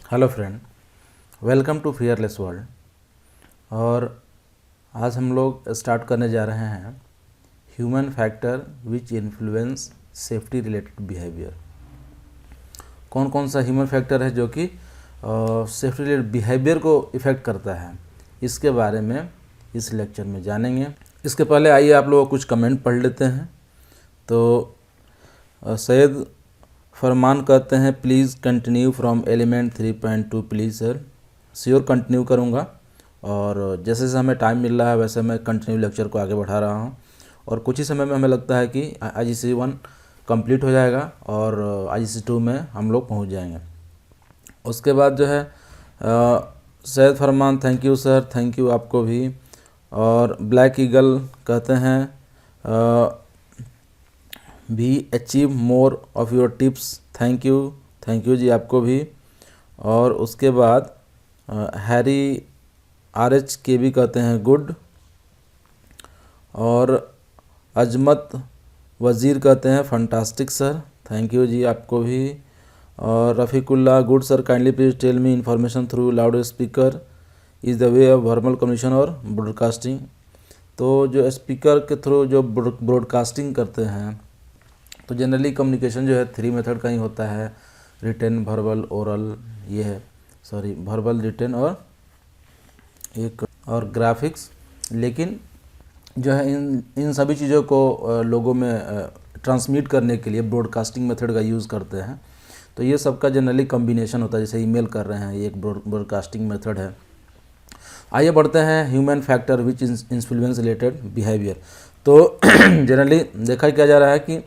Hello friend, welcome to fearless world. और आज हम लोग स्टार्ट करने जा रहे हैं human factor which influence safety related behaviour. कौन कौन सा ह्यूमन फैक्टर है जो कि सेफ्टी रिलेटेड बिहेवियर को इफ़ेक्ट करता है, इसके बारे में इस लेक्चर में जानेंगे। इसके पहले आइए आप लोग कुछ कमेंट पढ़ लेते हैं। तो सैयद फरमान कहते हैं please continue from element 3.2 please sir. Sure continue करूँगा, और जैसे जैसे हमें टाइम मिल रहा है वैसे मैं कंटिन्यू लेक्चर को आगे बढ़ा रहा हूँ। और कुछ ही समय में हमें लगता है कि IGC1 कंप्लीट हो जाएगा और IGC2 में हम लोग पहुँच जाएंगे। उसके बाद जो है Syed Farman thank you sir, thank you आपको भी। और ब्लैक ईगल कहते हैं भी achieve more of your tips, thank you ji आपको भी। और उसके बाद हैरी RH के भी कहते हैं गुड। और अजमत वज़ीर कहते हैं fantastic sir, thank you ji आपको भी। और Rafiqullah good sir, kindly please tell me information through loud speaker is the way of verbal communication और ब्रॉडकास्टिंग। तो जो स्पीकर के थ्रू जो ब्रॉडकास्टिंग करते हैं, तो जनरली कम्युनिकेशन जो है 3 मेथड का ही होता है, रिटन, वर्बल, ओरल। ये है वर्बल, रिटन और ग्राफिक्स। लेकिन जो है इन सभी चीज़ों को लोगों में ट्रांसमिट करने के लिए ब्रॉडकास्टिंग मेथड का यूज़ करते हैं। तो ये सबका जनरली कम्बिनेशन होता है, जैसे ईमेल कर रहे हैं, ये एक ब्रॉडकास्टिंग मेथड है। आइए बढ़ते हैं human factor which influence related behaviour. तो जनरली देखा क्या जा रहा है कि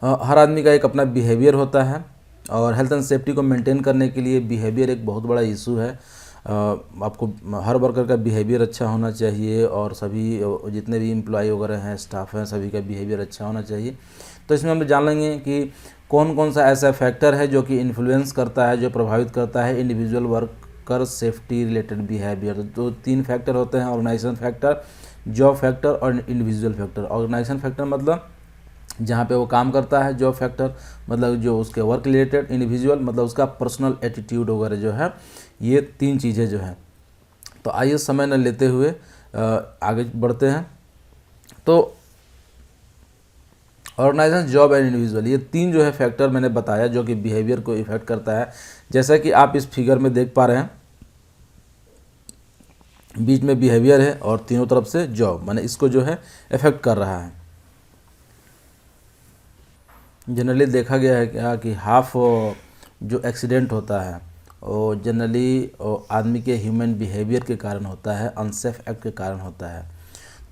हर आदमी का एक अपना बिहेवियर होता है, और हेल्थ एंड सेफ्टी को मेंटेन करने के लिए बिहेवियर एक बहुत बड़ा इशू है। आपको हर वर्कर का बिहेवियर अच्छा होना चाहिए, और सभी जितने भी एम्प्लॉय वगैरह हैं, स्टाफ हैं, सभी का बिहेवियर अच्छा होना चाहिए। तो इसमें हम जान लेंगे कि कौन कौन सा ऐसा फैक्टर है जो कि इन्फ्लुएंस करता है, जो प्रभावित करता है individual worker safety related behaviour. तो 3 फैक्टर होते हैं, ऑर्गेनाइजेशन फैक्टर, जॉब फैक्टर और इंडिविजुअल फैक्टर। ऑर्गेनाइजेशन फैक्टर मतलब जहाँ पे वो काम करता है, जॉब फैक्टर मतलब जो उसके वर्क रिलेटेड, इंडिविजुअल मतलब उसका पर्सनल एटीट्यूड वगैरह जो है। ये 3 चीज़ें जो हैं। तो आइए समय न लेते हुए आगे बढ़ते हैं। तो ऑर्गेनाइजेशन, जॉब एंड इंडिविजुअल, ये 3 जो है फैक्टर मैंने बताया जो कि बिहेवियर को इफेक्ट करता है। जैसा कि आप इस फिगर में देख पा रहे हैं, बीच में बिहेवियर है और तीनों तरफ से जॉब, माने इसको जो है इफेक्ट कर रहा है। जनरली देखा गया है क्या कि हाफ जो एक्सीडेंट होता है वो जनरली आदमी के ह्यूमन बिहेवियर के कारण होता है, अनसेफ एक्ट के कारण होता है।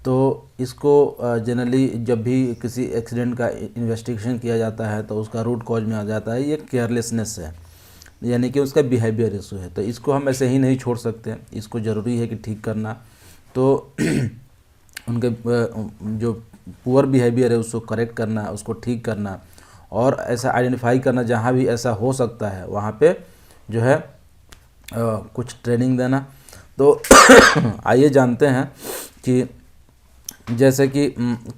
तो इसको जनरली जब भी किसी एक्सीडेंट का इन्वेस्टिगेशन किया जाता है तो उसका रूट कॉज में आ जाता है ये केयरलेसनेस है, यानी कि उसका बिहेवियर इशू है। तो इसको हम ऐसे ही नहीं छोड़ सकते, इसको ज़रूरी है कि ठीक करना। तो उनके जो पुअर बिहेवियर है उसको करेक्ट करना, उसको ठीक करना, और ऐसा आइडेंटिफाई करना जहाँ भी ऐसा हो सकता है वहाँ पे जो है कुछ ट्रेनिंग देना। तो आइए जानते हैं कि जैसे कि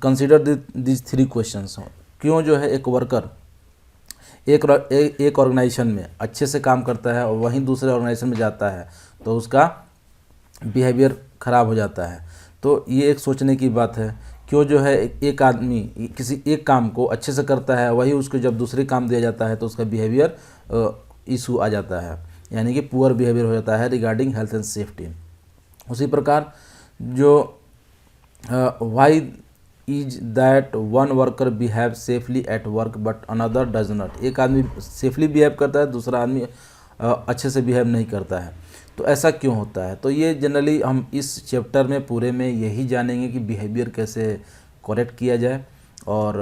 कंसीडर दिस 3 क्वेश्चंस हो, क्यों जो है एक वर्कर एक ऑर्गेनाइजेशन में अच्छे से काम करता है और वहीं दूसरे ऑर्गेनाइजेशन में जाता है तो उसका बिहेवियर ख़राब हो जाता है। तो ये एक सोचने की बात है, क्यों जो है एक आदमी किसी एक काम को अच्छे से करता है, वही उसको जब दूसरे काम दिया जाता है तो उसका बिहेवियर इशू आ जाता है, यानी कि पुअर बिहेवियर हो जाता है रिगार्डिंग हेल्थ एंड सेफ्टी। उसी प्रकार जो why is that one worker behave safely at work but another does not. एक आदमी सेफली बिहेव करता है, दूसरा आदमी अच्छे से बिहेव नहीं करता है, तो ऐसा क्यों होता है। तो ये जनरली हम इस चैप्टर में पूरे में यही जानेंगे कि बिहेवियर कैसे करेक्ट किया जाए और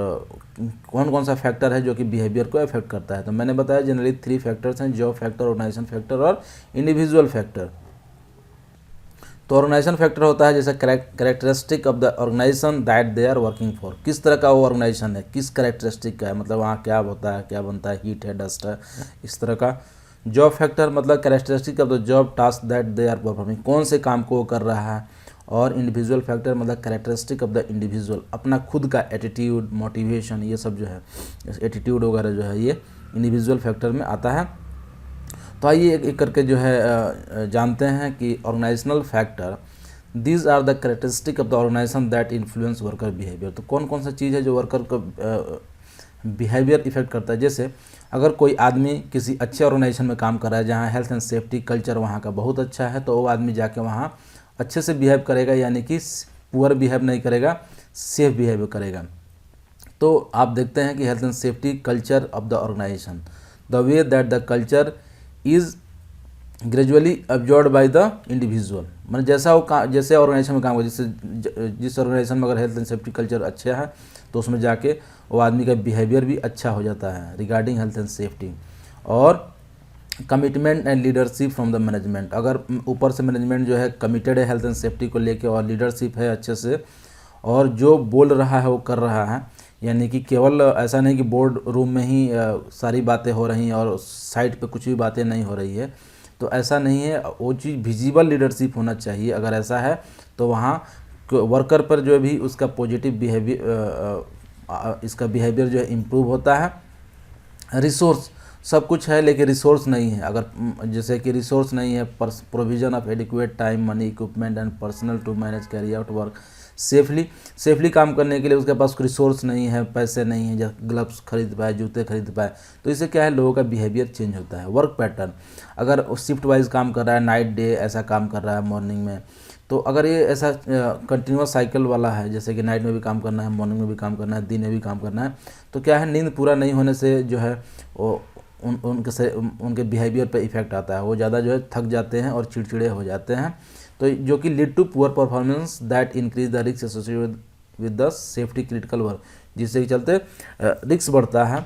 कौन कौन सा फैक्टर है जो कि बिहेवियर को अफेक्ट करता है। तो मैंने बताया जनरली 3 फैक्टर्स हैं, जॉब फैक्टर, ऑर्गेनाइजेशन फैक्टर और इंडिविजुअल फैक्टर। तो ऑर्गेनाइजेशन फैक्टर होता है जैसे characteristic of the organisation that they are working for, किस तरह का वो ऑर्गेनाइजेशन है, किस कैरेक्टरिस्टिक का है, मतलब वहाँ क्या होता है, क्या बनता है, हीट है, डस्ट है, इस तरह का। जॉब फैक्टर मतलब characteristic of the job task that they are performing, कौन से काम को वो कर रहा है। और इंडिविजुअल फैक्टर मतलब कैरेक्टरिस्टिक ऑफ द इंडिविजुअल, अपना खुद का एटीट्यूड, मोटिवेशन, ये सब जो है एटीट्यूड वगैरह जो है ये इंडिविजुअल फैक्टर में आता है। तो आइए एक एक करके जो है जानते हैं कि organisational factor, these are the characteristic of the organisation that influence worker behaviour. तो कौन कौन सा चीज़ है जो वर्कर को बिहेवियर इफेक्ट करता है। जैसे अगर कोई आदमी किसी अच्छे ऑर्गेनाइजेशन में काम कर रहा है जहाँ हेल्थ एंड सेफ्टी कल्चर वहाँ का बहुत अच्छा है, तो वो आदमी जाके वहाँ अच्छे से बिहेव करेगा, यानी कि पुअर बिहेव नहीं करेगा, सेफ बिहेव करेगा। तो आप देखते हैं कि health and safety culture of the organisation, the way that the culture is gradually absorb by the individual, मतलब जैसा वो जैसे ऑर्गेनाइजेशन में काम करे, जिस ऑर्गेनाइजेशन में अगर हेल्थ एंड सेफ्टी कल्चर अच्छा है तो उसमें जाके वो आदमी का बिहेवियर भी अच्छा हो जाता है रिगार्डिंग हेल्थ एंड सेफ्टी। और commitment and leadership from the management, अगर ऊपर से मैनेजमेंट जो है कमिटेड है हेल्थ एंड सेफ्टी को लेके और लीडरशिप है अच्छे से, और जो बोल रहा है वो कर रहा है, यानी कि केवल ऐसा नहीं कि बोर्ड रूम में ही सारी बातें हो रही हैं और साइड पे कुछ भी बातें नहीं हो रही है, तो ऐसा नहीं है। वो चीज़ विजिबल लीडरशिप होना चाहिए। अगर ऐसा है तो वहाँ वर्कर पर जो भी उसका पॉजिटिव बिहेवियर, इसका बिहेवियर जो है इम्प्रूव होता है। रिसोर्स सब कुछ है लेकिन रिसोर्स नहीं है, अगर जैसे कि रिसोर्स नहीं है, provision of adequate time, money, equipment and personnel to manage carry out work safely काम करने के लिए उसके पास रिसोर्स नहीं है, पैसे नहीं है, ग्लव्स खरीद पाए, जूते खरीद पाए, तो इससे क्या है, लोगों का बिहेवियर चेंज होता है। वर्क पैटर्न, अगर शिफ्ट वाइज काम कर रहा है, नाइट डे ऐसा काम कर रहा है मॉर्निंग में, तो अगर ये ऐसा कंटिन्यूस साइकिल वाला है, जैसे कि नाइट में भी काम करना है, मॉर्निंग में भी काम करना है, दिन में भी काम करना है, तो क्या है, नींद पूरा नहीं होने से जो है वो उनके बिहेवियर पे इफेक्ट आता है। वो ज़्यादा जो है थक जाते हैं और चिड़चिड़े हो जाते हैं, तो जो कि lead to poor performance that increase the risk associated with the safety critical work, जिससे कि चलते रिस्क बढ़ता है।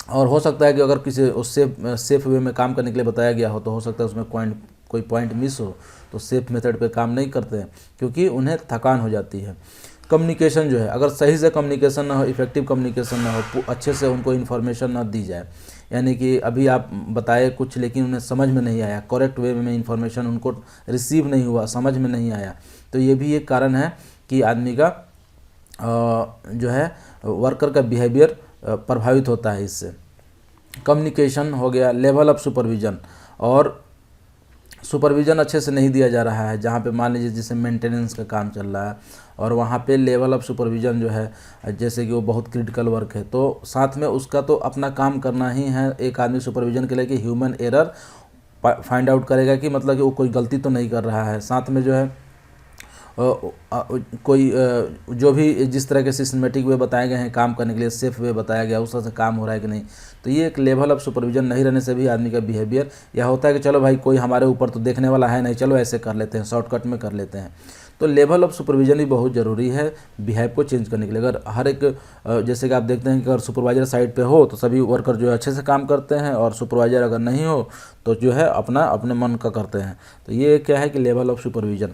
और हो सकता है कि अगर किसी उससे सेफ वे में काम करने के लिए बताया गया हो तो हो सकता है उसमें कोई पॉइंट मिस हो, तो सेफ मेथड पे काम नहीं करते हैं क्योंकि उन्हें थकान हो जाती है। कम्युनिकेशन जो है, अगर सही से कम्युनिकेशन ना हो, इफेक्टिव कम्युनिकेशन ना हो, अच्छे से उनको इन्फॉर्मेशन ना दी जाए, यानी कि अभी आप बताए कुछ लेकिन उन्हें समझ में नहीं आया, करेक्ट वे में इन्फॉर्मेशन उनको रिसीव नहीं हुआ, समझ में नहीं आया, तो ये भी एक कारण है कि आदमी का जो है वर्कर का बिहेवियर प्रभावित होता है इससे। कम्युनिकेशन हो गया, लेवल ऑफ सुपरविजन, और सुपरविज़न अच्छे से नहीं दिया जा रहा है, जहाँ पे मान लीजिए जैसे मेंटेनेंस का काम चल रहा है और वहाँ पे लेवल ऑफ सुपरविज़न जो है जैसे कि वो बहुत क्रिटिकल वर्क है, तो साथ में उसका तो अपना काम करना ही है एक आदमी सुपरविज़न के लिए कि ह्यूमन एरर फाइंड आउट करेगा कि मतलब कि वो कोई गलती तो नहीं कर रहा है, साथ में जो है कोई जो भी जिस तरह के सिस्टमेटिक वे बताए गए हैं काम करने के लिए, सेफ वे बताया गया, उस तरह से काम हो रहा है कि नहीं, तो ये एक लेवल ऑफ सुपरविजन नहीं रहने से भी आदमी का बिहेवियर यह होता है कि चलो भाई कोई हमारे ऊपर तो देखने वाला है नहीं, चलो ऐसे कर लेते हैं, शॉर्टकट में कर लेते हैं। तो लेवल ऑफ सुपरविजन भी बहुत ज़रूरी है बिहेव को चेंज करने के लिए। अगर हर एक जैसे कि आप देखते हैं कि अगर सुपरवाइजर साइड पे हो तो सभी वर्कर जो है अच्छे से काम करते हैं, और सुपरवाइजर अगर नहीं हो तो जो है अपने मन का करते हैं, तो ये क्या है कि level of supervision.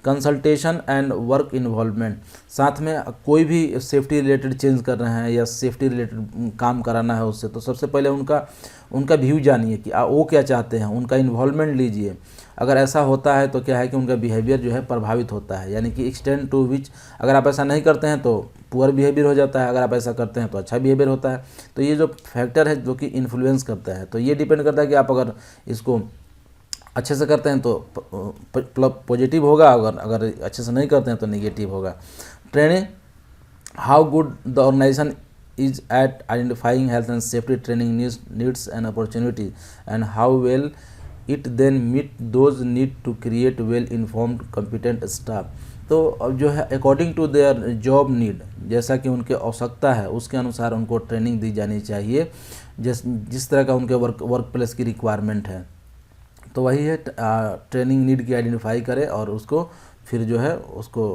Consultation and work involvement, साथ में कोई भी सेफ्टी रिलेटेड चेंज कर रहे हैं या सेफ्टी रिलेटेड काम कराना है उससे, तो सबसे पहले उनका व्यू जानिए कि वो क्या चाहते हैं, उनका इन्वॉल्वमेंट लीजिए। अगर ऐसा होता है तो क्या है कि उनका बिहेवियर जो है प्रभावित होता है, यानी कि एक्सटेंड टू विच, अगर आप ऐसा नहीं करते हैं तो पुअर बिहेवियर हो जाता है, अगर आप ऐसा करते हैं तो अच्छा बिहेवियर होता है। तो ये जो फैक्टर है जो कि इन्फ्लुएंस करता है, तो ये डिपेंड करता है कि आप अगर इसको अच्छे से करते हैं तो पॉजिटिव होगा, अगर अच्छे से नहीं करते हैं तो नेगेटिव होगा। Training, how good the organisation is at identifying health and safety training needs and opportunity, and how well it then meet those need to create well informed competent staff। तो अब जो है according to their job need, जैसा कि उनके आवश्यकता है उसके अनुसार उनको ट्रेनिंग दी जानी चाहिए, जिस तरह का उनके वर्क प्लेस की रिक्वायरमेंट है। तो वही है ट्रेनिंग नीड की आइडेंटिफाई करे और उसको फिर जो है उसको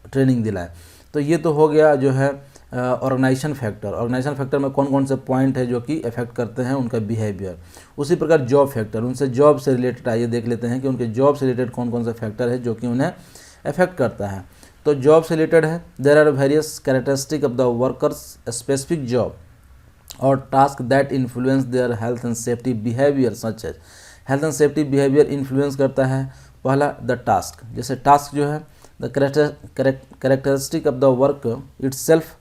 ट्रेनिंग दिलाए। तो ये तो हो गया जो है ऑर्गेनाइजेशन फैक्टर। ऑर्गेनाइजेशन फैक्टर में कौन कौन से पॉइंट है जो कि अफेक्ट करते हैं उनका बिहेवियर। उसी प्रकार जॉब फैक्टर, उनसे जॉब से रिलेटेड आइए देख लेते हैं कि उनके जॉब से रिलेटेड कौन कौन सा फैक्टर है जो कि उन्हें अफेक्ट करता है। तो जॉब से रिलेटेड है, there are various characteristic of the workers specific job और task that influence their health and safety behaviour such as. Health and safety behaviour influence करता है, पहला द टास्क, जैसे टास्क जो है the characteristic of the work itself,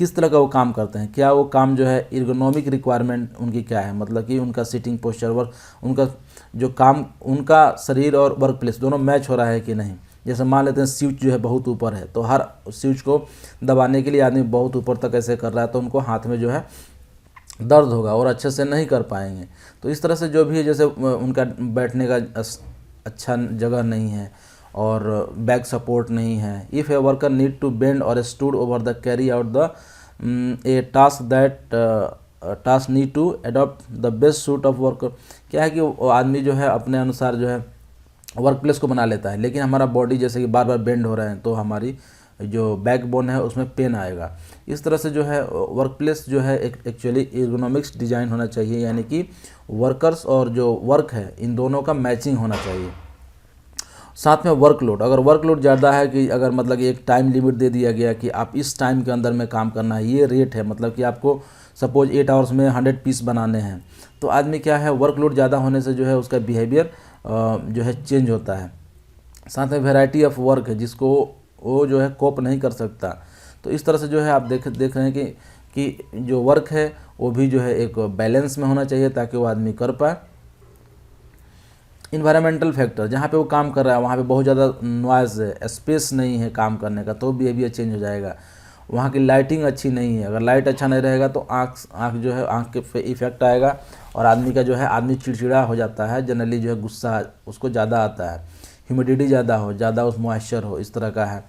किस तरह का वो काम करते हैं, क्या वो काम जो है एर्गोनॉमिक रिक्वायरमेंट उनकी क्या है, मतलब कि उनका सीटिंग पोस्चर वर्क, उनका जो काम, उनका शरीर और वर्क प्लेस दोनों मैच हो रहा है कि नहीं। जैसे मान लेते हैं स्विच जो है बहुत ऊपर है, तो हर स्विच को दबाने के लिए आदमी बहुत ऊपर तक ऐसे कर रहा है, तो उनको हाथ में जो है दर्द होगा और अच्छे से नहीं कर पाएंगे। तो इस तरह से जो भी है, जैसे उनका बैठने का अच्छा जगह नहीं है और बैक सपोर्ट नहीं है। If a worker need to bend or stoop over the carry out the a task that task need to adopt the best suit of work. क्या है कि वो आदमी जो है अपने अनुसार जो है वर्क प्लेस को बना लेता है, लेकिन हमारा बॉडी जैसे कि बार बार बेंड हो रहे हैं तो हमारी जो बैकबोन है उसमें पेन आएगा। इस तरह से जो है वर्क प्लेस जो है एक्चुअली एर्गोनॉमिक्स डिज़ाइन होना चाहिए, यानी कि वर्कर्स और जो वर्क है इन दोनों का मैचिंग होना चाहिए। साथ में वर्कलोड, अगर वर्कलोड ज़्यादा है कि अगर मतलब कि एक टाइम लिमिट दे दिया गया कि आप इस टाइम के अंदर में काम करना है, ये रेट है, मतलब कि आपको सपोज 8 आवर्स में 100 पीस बनाने हैं, तो आदमी क्या है वर्कलोड ज़्यादा होने से जो है उसका बिहेवियर जो है चेंज होता है। साथ में वैरायटी ऑफ वर्क है जिसको वो जो है कोप नहीं कर सकता। तो इस तरह से जो है आप देख रहे हैं कि जो वर्क है वो भी जो है एक बैलेंस में होना चाहिए ताकि वो आदमी कर पाए। इन्वायरमेंटल फैक्टर, जहाँ पे वो काम कर रहा है वहाँ पे बहुत ज़्यादा नॉइज़ है, स्पेस नहीं है काम करने का, तो बिहेवियर चेंज हो जाएगा। वहाँ की लाइटिंग अच्छी नहीं है, अगर लाइट अच्छा नहीं रहेगा तो आँख जो है आँख के इफेक्ट आएगा और आदमी का जो है आदमी चिड़चिड़ा हो जाता है, जनरली जो है गुस्सा उसको ज़्यादा आता है, ह्यूमिडिटी ज़्यादा उस मॉइस्चर हो, इस तरह का है।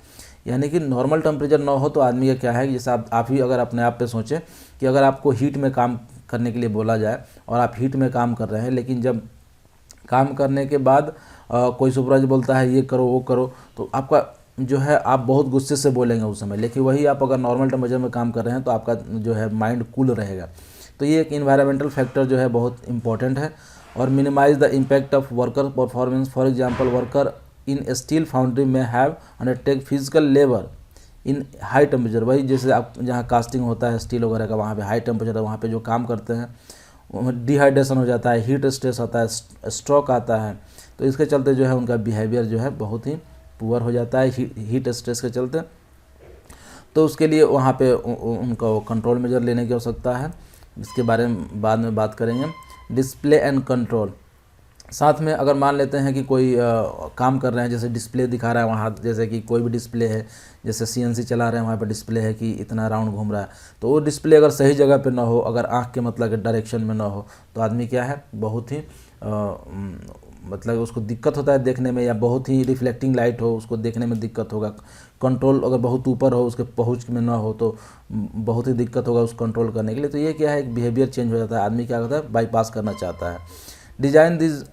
यानी कि नॉर्मल टेम्परेचर ना हो तो आदमी का क्या है कि जैसे आप ही अगर अपने आप पे सोचें कि अगर आपको हीट में काम करने के लिए बोला जाए और आप हीट में काम कर रहे हैं, लेकिन जब काम करने के बाद कोई सुपरवाइजर बोलता है ये करो वो करो, तो आपका जो है आप बहुत गुस्से से बोलेंगे उस समय, लेकिन वही आप अगर नॉर्मल टेम्परेचर में काम कर रहे हैं तो आपका जो है माइंड कूल रहेगा। तो ये एक इन्वायरमेंटल फैक्टर जो है बहुत इंपॉर्टेंट है। और minimise the impact of worker performance, for example worker in steel foundry में have undertake physical labour in high temperature. वही जैसे आप जहाँ कास्टिंग होता है स्टील वगैरह का, वहाँ पे हाई टेम्परेचर है, वहाँ पे जो काम करते हैं डिहाइड्रेशन हो जाता है, हीट स्ट्रेस होता है, स्ट्रोक आता है, तो इसके चलते जो है उनका बिहेवियर जो है बहुत ही पुअर हो जाता है हीट स्ट्रेस के चलते। तो उसके लिए वहाँ पे उनको कंट्रोल मेजर लेने की आवश्यकता है, इसके बारे में बाद में बात करेंगे। डिस्प्ले एंड कंट्रोल, साथ में अगर मान लेते हैं कि कोई काम कर रहे हैं, जैसे डिस्प्ले दिखा रहा है वहाँ, जैसे कि कोई भी डिस्प्ले है, जैसे CNC चला रहे हैं वहाँ पर डिस्प्ले है कि इतना राउंड घूम रहा है, तो वो डिस्प्ले अगर सही जगह पे ना हो, अगर आँख के मतलब के डायरेक्शन में ना हो, तो आदमी क्या है बहुत ही मतलब उसको दिक्कत होता है देखने में, या बहुत ही रिफ्लेक्टिंग लाइट हो उसको देखने में दिक्कत होगा। कंट्रोल अगर बहुत ऊपर हो, उसके पहुँच में ना हो, तो बहुत ही दिक्कत होगा उस कंट्रोल करने के लिए। तो ये क्या है, एक बिहेवियर चेंज हो जाता है, आदमी क्या करता है बाईपास करना चाहता है। Design this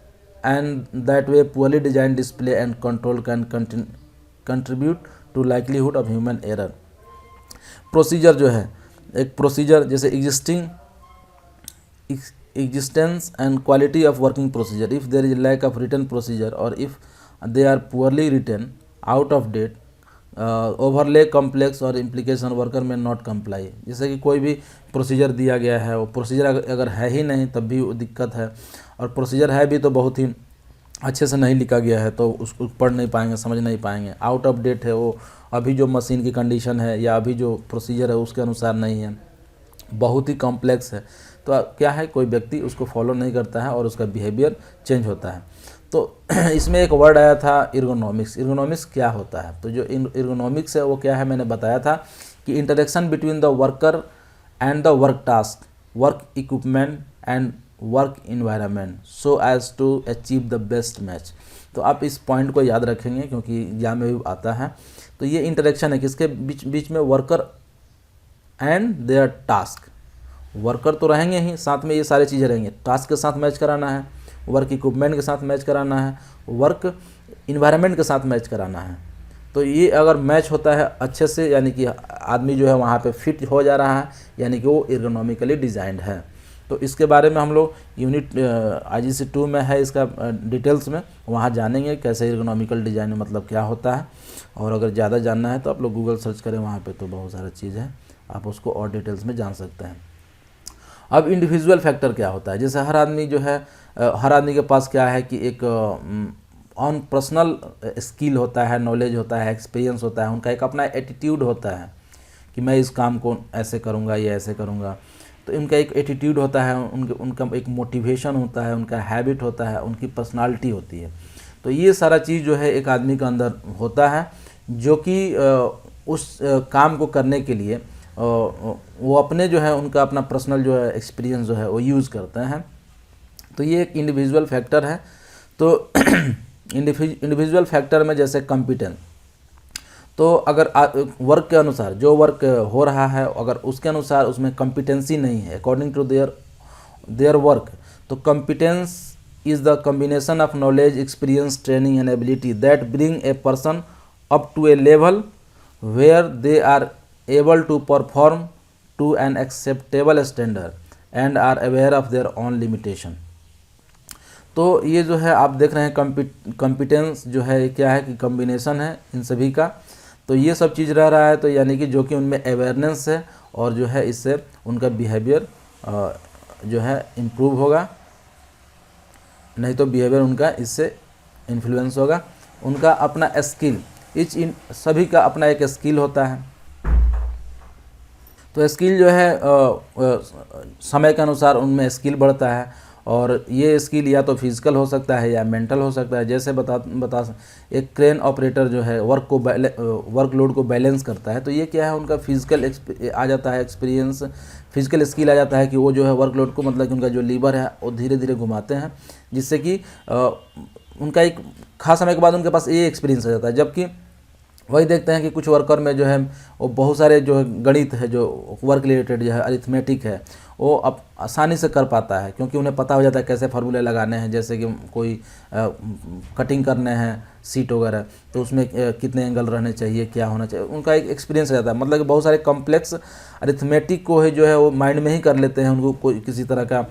and that way poorly designed display and control can contribute to likelihood of human error। Procedure जो है, एक प्रोसीजर जैसे existence and quality of working procedure, if there is lack of written procedure or if they are poorly written, out of date, overlay complex और implication, worker में not comply. जैसे कि कोई भी प्रोसीजर दिया गया है, वो प्रोसीजर अगर है ही नहीं तब भी वो दिक्कत है, और प्रोसीजर है भी तो बहुत ही अच्छे से नहीं लिखा गया है, तो उसको पढ़ नहीं पाएंगे, समझ नहीं पाएंगे। आउट ऑफ डेट है वो, अभी जो मशीन की कंडीशन है या अभी जो प्रोसीजर है उसके अनुसार नहीं है, बहुत ही कॉम्प्लेक्स है, तो क्या है कोई व्यक्ति उसको फॉलो नहीं करता है और उसका बिहेवियर चेंज होता है। तो इसमें एक वर्ड आया था एर्गोनॉमिक्स। एर्गोनॉमिक्स क्या होता है, तो जो एर्गोनॉमिक्स है वो क्या है, मैंने बताया था कि interaction between the worker and the work task, work equipment and work environment so as to achieve the best match. तो आप इस पॉइंट को याद रखेंगे क्योंकि एग्जाम में भी आता है। तो ये इंटरेक्शन है किसके बीच में, worker and there task. Worker तो रहेंगे ही, साथ में ये सारी चीज़ें रहेंगी, टास्क के साथ मैच कराना है, वर्क इक्विपमेंट के साथ मैच कराना है, वर्क इन्वायरमेंट के साथ मैच कराना है। तो ये अगर मैच होता है अच्छे से, यानी कि आदमी जो है वहाँ पे फिट हो जा रहा है, यानी कि वो एर्गोनॉमिकली डिज़ाइंड है। तो इसके बारे में हम लोग यूनिट IGC 2 में है, इसका डिटेल्स में वहाँ जानेंगे कैसे एर्गोनॉमिकल डिज़ाइन मतलब क्या होता है। और अगर ज़्यादा जानना है तो आप लोग गूगल सर्च करें, वहाँ पे तो बहुत सारी चीज़ है, आप उसको और डिटेल्स में जान सकते हैं। अब इंडिविजुअल फैक्टर क्या होता है, जैसे हर आदमी जो है, हर आदमी के पास क्या है कि एक ऑन पर्सनल स्किल होता है, नॉलेज होता है, एक्सपीरियंस होता है, उनका एक अपना एटीट्यूड होता है कि मैं इस काम को ऐसे करूँगा या ऐसे करूँगा। तो उनका एक एटीट्यूड होता है, उनका एक मोटिवेशन होता है, उनका हैबिट होता है, उनकी पर्सनालिटी होती है। तो ये सारा चीज़ जो है एक आदमी के अंदर होता है, जो कि उस काम को करने के लिए वो अपने जो है उनका अपना पर्सनल जो है एक्सपीरियंस जो है वो यूज़ करते हैं। तो ये एक इंडिविजुअल फैक्टर है। तो इंडिविजुअल फैक्टर में जैसे कॉम्पिटेंस, तो अगर वर्क के अनुसार जो वर्क हो रहा है अगर उसके अनुसार उसमें कॉम्पिटेंसी नहीं है अकॉर्डिंग टू देयर वर्क, तो competence is the combination of knowledge, experience, training and ability that bring a person up to a level where they are able to perform to an acceptable standard and are aware of their own limitation। तो ये जो है आप देख रहे हैं competence जो है क्या है कि कॉम्बिनेशन है इन सभी का। तो ये सब चीज़ रह रहा है, तो यानी कि जो कि उनमें अवेयरनेस है और जो है इससे उनका बिहेवियर जो है इम्प्रूव होगा, नहीं तो बिहेवियर उनका इससे इन्फ्लुएंस होगा। उनका अपना स्किल, इन सभी का अपना एक स्किल होता है। तो स्किल जो है समय के अनुसार उनमें स्किल बढ़ता है, और ये स्किल या तो फिजिकल हो सकता है या मेंटल हो सकता है। जैसे एक क्रेन ऑपरेटर जो है वर्कलोड को बैलेंस करता है, तो ये क्या है उनका फिजिकल आ जाता है एक्सपीरियंस, फिजिकल स्किल आ जाता है कि वो जो है वर्कलोड को मतलब कि उनका जो लीवर है वो धीरे धीरे घुमाते हैं, जिससे कि उनका एक खास समय के बाद उनके पास ये एक्सपीरियंस आ जाता है। जबकि वही देखते हैं कि कुछ वर्कर में जो है वो बहुत सारे जो है गणित है, जो वर्क रिलेटेड जो है अरिथमेटिक है, वो अब आसानी से कर पाता है, क्योंकि उन्हें पता हो जाता है कैसे फार्मूले लगाने हैं। जैसे कि कोई कटिंग करने हैं सीट वगैरह, तो उसमें कितने एंगल रहने चाहिए, क्या होना चाहिए, उनका एक एक्सपीरियंस रहता है। मतलब कि बहुत सारे कॉम्प्लेक्स अरिथमेटिक को है जो है वो माइंड में ही कर लेते हैं, उनको कोई किसी तरह का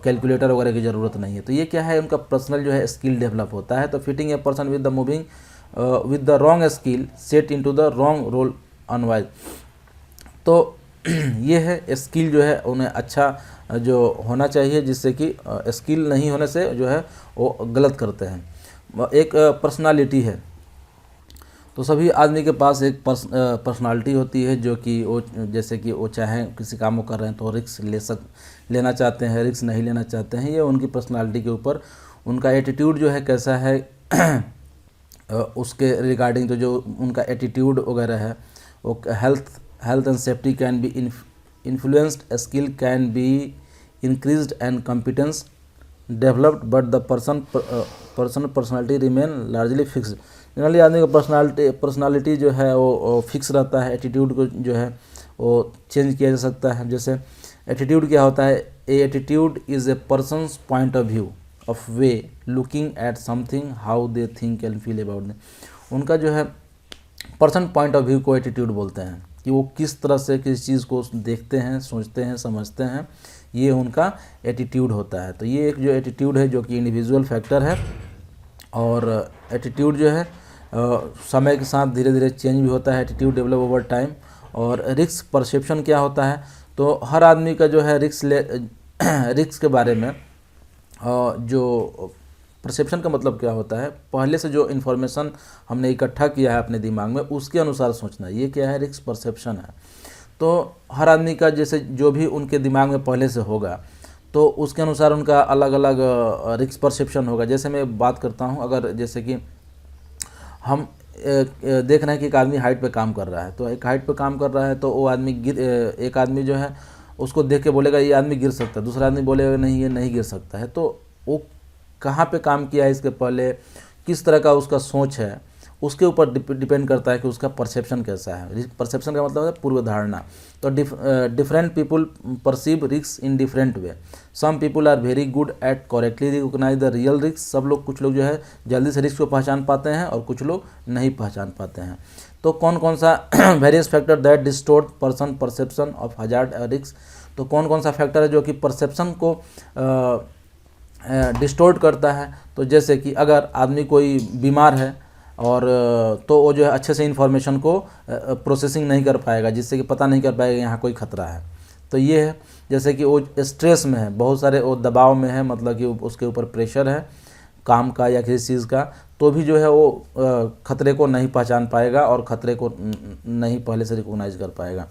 कैलकुलेटर वगैरह की ज़रूरत नहीं है। तो ये क्या है उनका पर्सनल जो है स्किल डेवलप होता है। तो fitting a person with the moving with the wrong skill set into the wrong role unwise। तो ये है स्किल जो है उन्हें अच्छा जो होना चाहिए, जिससे कि स्किल नहीं होने से जो है वो गलत करते हैं। एक पर्सनालिटी है, तो सभी आदमी के पास एक पर्सनालिटी होती है, जो कि वो जैसे कि वो चाहे किसी काम को कर रहे हैं तो रिस्क लेना चाहते हैं, रिस्क नहीं लेना चाहते हैं। ये उनकी पर्सनालिटी के ऊपर उनका एटीट्यूड जो है कैसा है उसके रिगार्डिंग। तो जो उनका एटीट्यूड वगैरह है वो health and safety can be influenced, skill can be increased and competence developed, but the personality remain largely fixed. Generally आदमी का पर्सनालिटी जो है वो फिक्स रहता है। एटीट्यूड को जो है वो चेंज किया जा सकता है। जैसे एटीट्यूड क्या होता है, a attitude is a person's point of view of way looking at something how they think and feel about it. उनका जो है पर्सन पॉइंट ऑफ व्यू को एटीट्यूड बोलते हैं, कि वो किस तरह से किस चीज़ को देखते हैं, सोचते हैं, समझते हैं, ये उनका एटीट्यूड होता है। तो ये एक जो एटीट्यूड है जो कि इंडिविजुअल फैक्टर है, और एटीट्यूड जो है समय के साथ धीरे धीरे चेंज भी होता है, एटीट्यूड डेवलप ओवर टाइम। और रिस्क परसेप्शन क्या होता है, तो हर आदमी का जो है रिस्क के बारे में जो परसेप्शन का मतलब क्या होता है, पहले से जो इन्फॉर्मेशन हमने इकट्ठा किया है अपने दिमाग में उसके अनुसार सोचना, ये क्या है रिस्क परसेप्शन है। तो हर आदमी का जैसे जो भी उनके दिमाग में पहले से होगा तो उसके अनुसार उनका अलग अलग रिस्क परसेप्शन होगा। जैसे मैं बात करता हूँ, अगर जैसे कि हम देख रहे हैं कि एक आदमी हाइट पे काम कर रहा है, तो एक हाइट पे काम कर रहा है तो वो आदमी एक आदमी जो है उसको देख के बोलेगा ये आदमी गिर सकता है, दूसरा आदमी बोलेगा नहीं ये नहीं गिर सकता है। तो वो कहाँ पे काम किया है इसके पहले, किस तरह का उसका सोच है, उसके ऊपर डिपेंड करता है कि उसका परसेप्शन कैसा है। परसेप्शन का मतलब है पूर्व धारणा। तो different people perceive risk in different way. Some people are very good at correctly recognise the real risk. सब लोग, कुछ लोग जो है जल्दी से रिस्क को पहचान पाते हैं और कुछ लोग नहीं पहचान पाते हैं। तो कौन कौन सा various factor that distort person perception of hazard risk. तो कौन कौन सा फैक्टर है जो कि परसेप्शन को डिस्टोर्ट करता है। तो जैसे कि अगर आदमी कोई बीमार है और तो वो जो है अच्छे से इन्फॉर्मेशन को प्रोसेसिंग नहीं कर पाएगा, जिससे कि पता नहीं कर पाएगा यहाँ कोई खतरा है। तो ये है जैसे कि वो स्ट्रेस में है, बहुत सारे वो दबाव में है, मतलब कि उसके ऊपर प्रेशर है, काम का या किसी चीज़ का, तो भी जो है वो खतरे को नहीं पहचान पाएगा और खतरे को नहीं पहले से रिकॉग्नाइज कर पाएगा।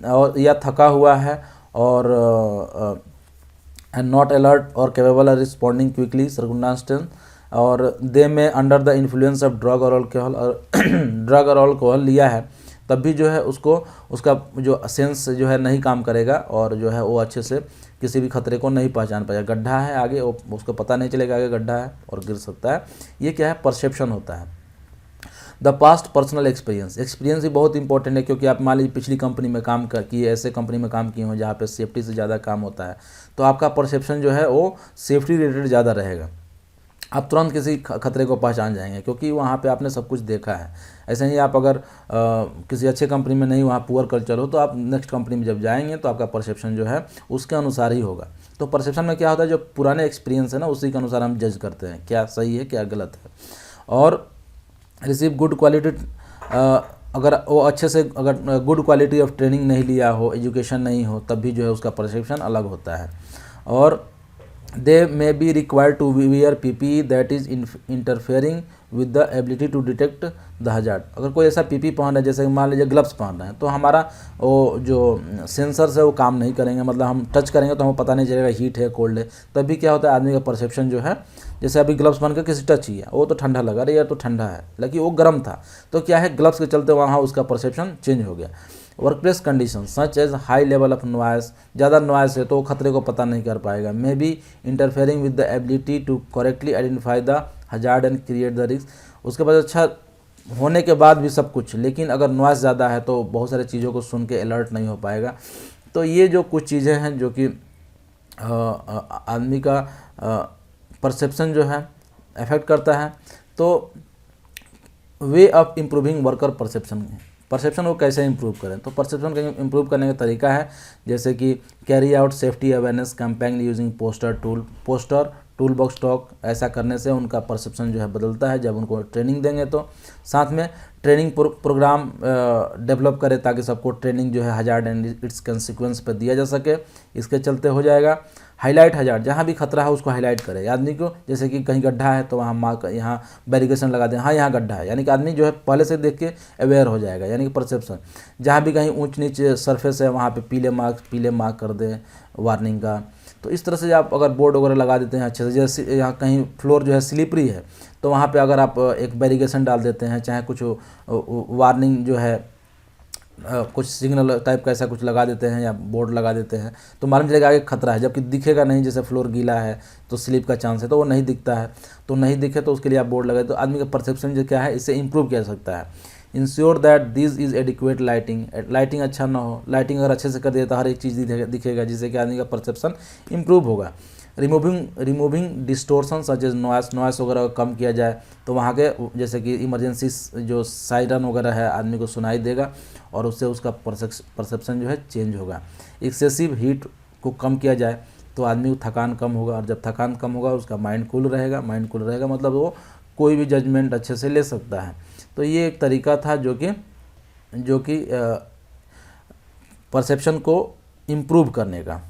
और या थका हुआ है और नॉट अलर्ट और capable of responding quickly circumstance, और दे में under the influence of drug और अल्कोहल, और ड्रग और अल्कोहल लिया है तब भी जो है उसको उसका जो सेंस जो है नहीं काम करेगा और जो है वो अच्छे से किसी भी खतरे को नहीं पहचान पाएगा। गड्ढा है आगे, वो उसको पता नहीं चलेगा आगे गड्ढा है और गिर सकता है। ये क्या है, परसेप्शन होता है। द पास्ट पर्सनल एक्सपीरियंस भी बहुत इंपॉर्टेंट है, क्योंकि आप मान लीजिए पिछली कंपनी में काम किए, ऐसे कंपनी में काम किए हो जहाँ पे सेफ्टी से ज़्यादा काम होता है, तो आपका परसेप्शन जो है वो सेफ्टी रिलेटेड ज़्यादा रहेगा। आप तुरंत किसी खतरे को पहचान जाएंगे क्योंकि वहाँ पे आपने सब कुछ देखा है। ऐसे ही आप अगर किसी अच्छे कंपनी में नहीं, वहाँ पुअर कल्चर हो, तो आप नेक्स्ट कंपनी में जब जाएंगे तो आपका परसेप्शन जो है उसके अनुसार ही होगा। तो परसेप्शन में क्या होता है, जो पुराने एक्सपीरियंस है ना उसी के अनुसार हम जज करते हैं क्या सही है क्या गलत है। और रिसीव गुड क्वालिटी, अगर वो अच्छे से अगर गुड क्वालिटी ऑफ ट्रेनिंग नहीं लिया हो, एजुकेशन नहीं हो, तब भी जो है उसका परसेप्शन अलग होता है। और they may be required to wear PPE that is interfering with the ability to detect the hazard। अगर कोई ऐसा PPE पहन रहा है, जैसे मान लीजिए ग्लव्स पहन रहे हैं, तो हमारा वो जो सेंसर्स है वो काम नहीं करेंगे, मतलब हम टच करेंगे तो हमें पता नहीं चलेगा हीट है कोल्ड है। तभी क्या होता है, आदमी का परसेप्शन जो है, जैसे अभी ग्लव्स पहन कर किसी टच किया, वो तो ठंडा लगा, अरे यार तो ठंडा है, लेकिन वो गर्म था, तो क्या है ग्लव्स के चलते वहाँ उसका परसेप्शन चेंज हो गया। Workplace condition such as high level of noise, ज़्यादा नॉइस है तो वो खतरे को पता नहीं कर पाएगा। May be interfering with the ability to correctly identify the hazard and create the risk. उसके बाद अच्छा होने के बाद भी सब कुछ, लेकिन अगर नॉइस ज़्यादा है तो बहुत सारी चीज़ों को सुन के अलर्ट नहीं हो पाएगा। तो ये जो कुछ चीज़ें हैं जो कि आदमी का परसेप्शन जो है अफेक्ट करता है। तो way of improving worker perception वो कैसे इंप्रूव करें, तो परसेप्शन का इंप्रूव करने का तरीका है जैसे कि carry out safety awareness campaign using poster tool box talk. ऐसा करने से उनका परसेप्शन जो है बदलता है जब उनको ट्रेनिंग देंगे। तो साथ में ट्रेनिंग प्रोग्राम डेवलप करें ताकि सबको ट्रेनिंग जो है हजार्ड एंड इट्स कंसिक्वेंस पर दिया जा सके, इसके चलते हो जाएगा। हाईलाइट हजार्ड, जहाँ भी खतरा है उसको हाईलाइट करें आदमी को, जैसे कि कहीं गड्ढा है तो वहाँ मार्क, यहाँ बैरिकेशन लगा दें, हाँ यहाँ गड्ढा है, यानी कि आदमी जो है पहले से देख के अवेयर हो जाएगा, यानी कि परसेप्शन। जहाँ भी कहीं ऊंच नीचे सरफेस है वहाँ पे पीले मार्क कर दें वार्निंग का। तो इस तरह से आप अगर बोर्ड वगैरह लगा देते हैं अच्छे से, जैसे यहाँ कहीं फ्लोर जो है स्लिपरी है तो वहाँ पे अगर आप एक बैरिकेशन डाल देते हैं, चाहे कुछ वार्निंग जो है कुछ सिग्नल टाइप का ऐसा कुछ लगा देते हैं या बोर्ड लगा देते हैं, तो मालूम चलेगा आगे खतरा है, जबकि दिखेगा नहीं। जैसे फ्लोर गीला है तो स्लिप का चांस है, तो वो नहीं दिखता है, तो नहीं दिखे तो उसके लिए आप बोर्ड लगाए। तो आदमी का परसेप्शन जो क्या है, इससे इंप्रूव किया जा सकता है। Ensure that this is adequate lighting अच्छा ना हो, लाइटिंग अगर अच्छे से कर दिया तो हर एक चीज़ दिखेगा, जिससे कि आदमी का परसेप्शन इंप्रूव होगा। Removing distortion such as noise वगैरह कम किया जाए, तो वहाँ के जैसे कि इमरजेंसी जो साइरन वगैरह है आदमी को सुनाई देगा और उससे उसका परसेप्शन जो है चेंज होगा। एक्सेसिव हीट को कम किया जाए तो आदमी को थकान कम होगा, और जब थकान कम होगा उसका माइंड कूल रहेगा, मतलब वो कोई भी जजमेंट अच्छे से ले सकता है। तो ये एक तरीका था जो कि परसेप्शन को इम्प्रूव करने का।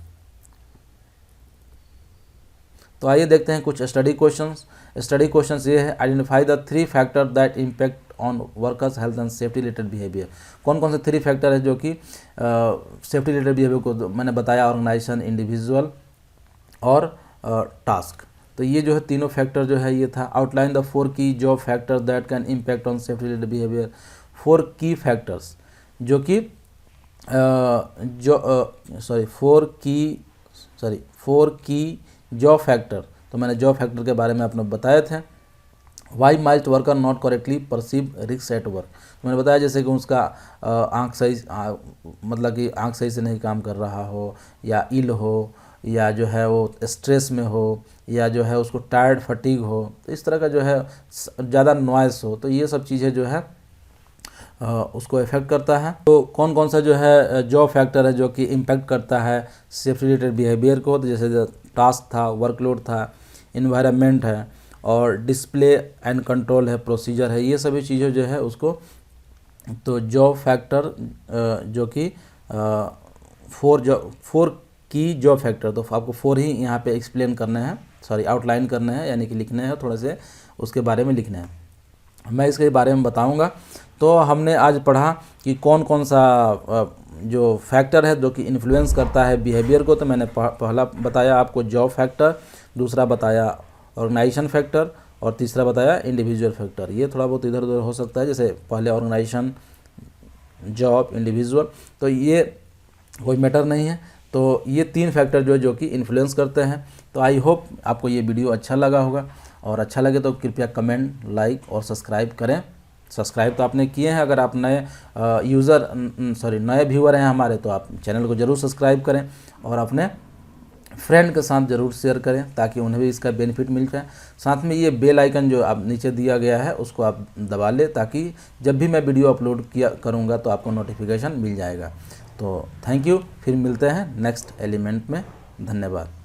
तो आइए देखते हैं कुछ स्टडी क्वेश्चंस ये है, identify the 3 factor that impact on workers health and safety related behaviour. कौन कौन से 3 फैक्टर है जो कि सेफ्टी रिलेटेड बिहेवियर को मैंने बताया, ऑर्गेनाइजेशन, इंडिविजुअल और टास्क। तो ये जो है तीनों फैक्टर जो है ये था। आउटलाइन द 4 की job factor that can impact on safety related behaviour. 4 की फैक्टर्स जो कि 4 की जॉब फैक्टर, तो मैंने जॉब फैक्टर के बारे में आपने बताए थे। Why might worker not correctly perceive risk at work, तो मैंने बताया जैसे कि उसका आँख सही से नहीं काम कर रहा हो, या इल हो, या जो है वो स्ट्रेस में हो, या जो है उसको टायर्ड फटीग हो, तो इस तरह का जो है ज़्यादा नॉइस हो, तो ये सब चीज़ें जो है उसको इफेक्ट करता है। तो कौन कौन सा जो है जॉब फैक्टर है जो कि इम्पैक्ट करता है सेफ्टी रिलेटेड बिहेवियर को, तो जैसे टास्क था, वर्कलोड था, इन्वायरमेंट है, और डिस्प्ले एंड कंट्रोल है, प्रोसीजर है, ये सभी चीज़ें जो है उसको। तो जॉब फैक्टर जो कि 4 की जॉब फैक्टर, तो आपको 4 ही यहाँ पे एक्सप्लेन करने हैं। सॉरी आउटलाइन करने हैं, यानी कि लिखने हैं, थोड़े से उसके बारे में लिखने हैं। मैं इसके बारे में बताऊंगा। तो हमने आज पढ़ा कि कौन कौन सा जो फैक्टर है जो कि इन्फ्लुएंस करता है बिहेवियर को। तो मैंने पहला बताया आपको जॉब फैक्टर, दूसरा बताया ऑर्गेनाइजेशन फैक्टर, और तीसरा बताया इंडिविजुअल फैक्टर। ये थोड़ा बहुत इधर उधर हो सकता है, जैसे पहले ऑर्गेनाइजेशन, जॉब, इंडिविजुअल, तो ये कोई मैटर नहीं है। तो ये 3 फैक्टर जो कि इन्फ्लुएंस करते हैं। तो आई होप आपको ये वीडियो अच्छा लगा होगा, और अच्छा लगे तो कृपया कमेंट, लाइक और सब्सक्राइब करें। सब्सक्राइब तो आपने किए हैं, अगर आप नए नए व्यूअर हैं हमारे, तो आप चैनल को ज़रूर सब्सक्राइब करें और अपने फ्रेंड के साथ ज़रूर शेयर करें ताकि उन्हें भी इसका बेनिफिट मिल जाए। साथ में ये बेल आइकन जो आप नीचे दिया गया है उसको आप दबा लें, ताकि जब भी मैं वीडियो अपलोड किया करूँगा तो आपको नोटिफिकेशन मिल जाएगा। तो थैंक यू, फिर मिलते हैं नेक्स्ट एलिमेंट में। धन्यवाद।